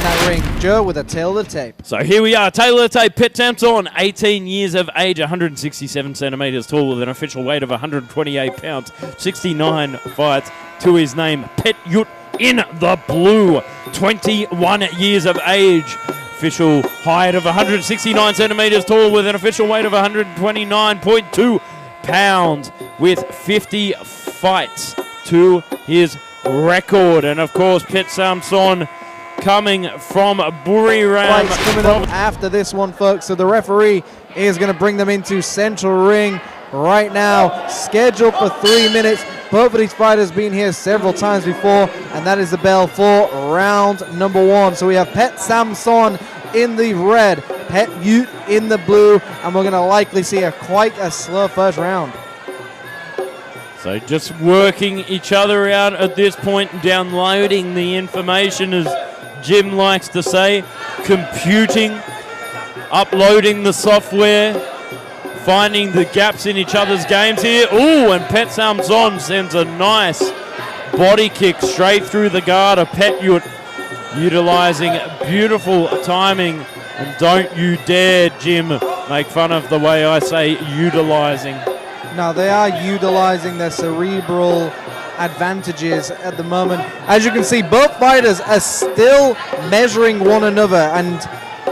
that ring. Joe with a tail of the tape. So here we are, tail of the tape. Petch Samson, 18 years of age, 167 centimetres tall with an official weight of 128 pounds, 69 fights to his name. Yuth in the blue, 21 years of age. Official height of 169 centimetres tall with an official weight of 129.2 pounds with 50 fights to his record. And of course, Petch Samson coming from Buriram. Fights coming up after this one, folks. So the referee is going to bring them into central ring right now. Scheduled for 3 minutes. Both of these fighters been here several times before, and that is the bell for round number 1. So we have Petch Samson in the red, Yuth in the blue, and we're going to likely see quite a slow first round. So just working each other out at this point, downloading the information, as Jim likes to say, computing, uploading the software, finding the gaps in each other's games here. Ooh, and Petch Samson sends a nice body kick straight through the guard of Yuth, utilizing beautiful timing. And don't you dare, Jim, make fun of the way I say utilizing. Now, they are utilizing their cerebral advantages at the moment. As you can see, both fighters are still measuring one another, and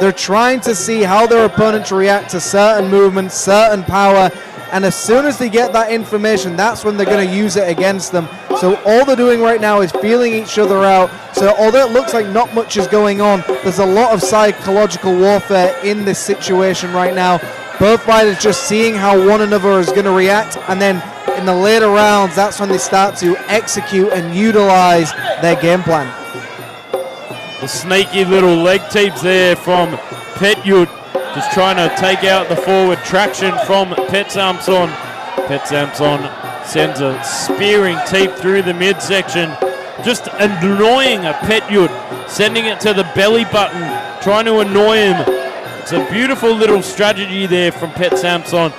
they're trying to see how their opponents react to certain movements, certain power, and as soon as they get that information, that's when they're going to use it against them. So all they're doing right now is feeling each other out. So although it looks like not much is going on, there's a lot of psychological warfare in this situation right now. Both fighters just seeing how one another is going to react, and then in the later rounds, that's when they start to execute and utilize their game plan. The sneaky little leg teeps there from Yuth, just trying to take out the forward traction from Petch Samson. Petch Samson sends a spearing teep through the midsection, just annoying Yuth, sending it to the belly button, trying to annoy him. It's a beautiful little strategy there from Petch Samson.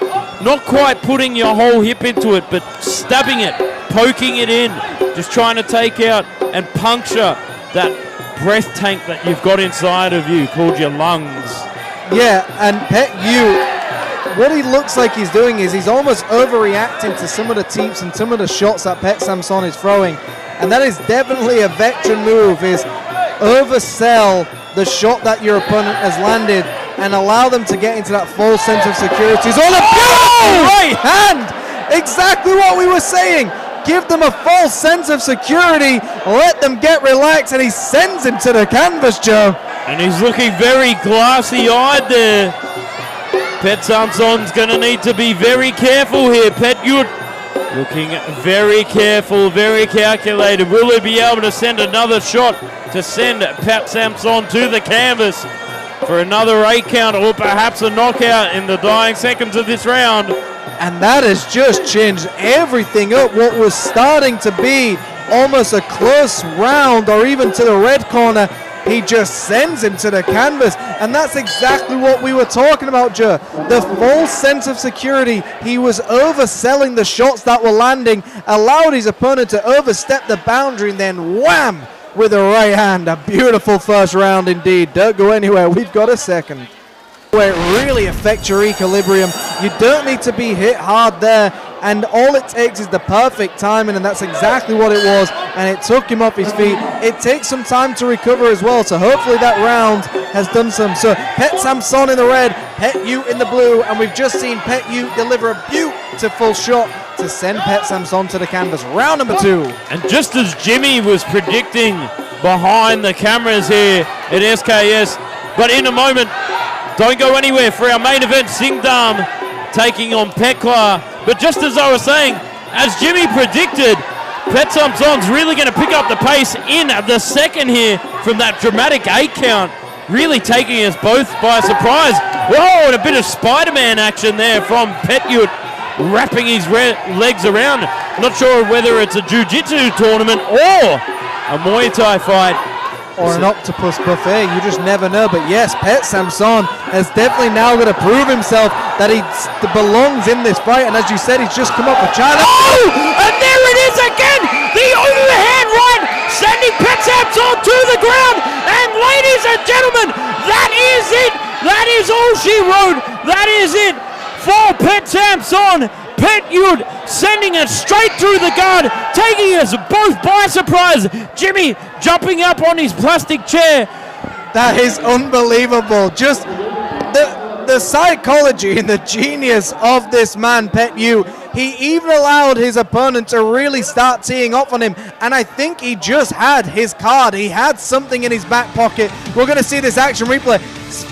Not quite putting your whole hip into it, but stabbing it, poking it in, just trying to take out and puncture that breath tank that you've got inside of you, called your lungs. Yeah, and Yuth, what he looks like he's doing is he's almost overreacting to some of the teeps and some of the shots that Petch Samson is throwing. And that is definitely a veteran move, is oversell the shot that your opponent has landed and allow them to get into that false sense of security. It's all a beautiful right hand! Exactly what we were saying. Give them a false sense of security, let them get relaxed, and he sends him to the canvas, Joe. And he's looking very glassy-eyed there. Petch Samson's going to need to be very careful here. Yuth looking very careful, very calculated. Will he be able to send another shot to send Petch Samson to the canvas for another 8 count, or perhaps a knockout in the dying seconds of this round? And that has just changed everything up. What was starting to be almost a close round, or even to the red corner, he just sends him to the canvas. And that's exactly what we were talking about, Joe. The false sense of security. He was overselling the shots that were landing, allowed his opponent to overstep the boundary, and then wham, with a right hand. A beautiful first round indeed. Don't go anywhere, we've got a second. Where it really affects your equilibrium. You don't need to be hit hard there, and all it takes is the perfect timing, and that's exactly what it was, and it took him off his feet. It takes some time to recover as well, so hopefully that round has done some. So Petch Samson in the red, Yuth in the blue, and we've just seen Yuth deliver a beautiful shot to send Petch Samson to the canvas. Round number 2. And just as Jimmy was predicting behind the cameras here at SKS, but in a moment, don't go anywhere for our main event, Singdam taking on Pekla. But just as I was saying, as Jimmy predicted, Petch Samson's really going to pick up the pace in the second here from that dramatic 8 count, really taking us both by surprise. Whoa, and a bit of Spider-Man action there from Yuth, wrapping his legs around. Not sure whether it's a jiu-jitsu tournament or a Muay Thai fight. Or an octopus buffet, you just never know. But yes, Petch Samson has definitely now got to prove himself that he belongs in this fight. And as you said, he's just come up with China. Oh! And there it is again! The overhand right, sending Petch Samson to the ground. And ladies turn. That is it. That is all she wrote. That is it for Pet Samson. Pet Yuth sending it straight through the guard, taking us both by surprise. Jimmy jumping up on his plastic chair. That is unbelievable. Just the psychology and the genius of this man, Pet Yuth. He even allowed his opponent to really start teeing off on him, and I think he just had his card. He had something in his back pocket. We're going to see this action replay.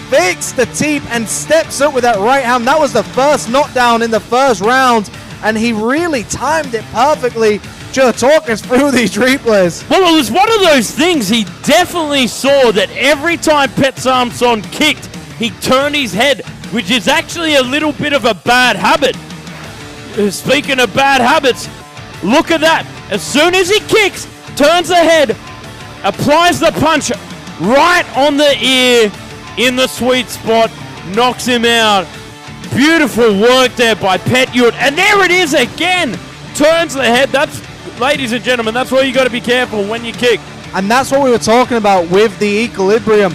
Fakes the teep and steps up with that right hand. That was the first knockdown in the first round, and he really timed it perfectly. Just talk us through these replays. Well, it was one of those things. He definitely saw that every time Pet Samson kicked, he turned his head, which is actually a little bit of a bad habit. Speaking of bad habits, look at that. As soon as he kicks, turns the head, applies the punch right on the ear in the sweet spot, knocks him out. Beautiful work there by Pet Yuth. And there it is again. Turns the head. That's, ladies and gentlemen, that's why you got to be careful when you kick. And that's what we were talking about with the equilibrium.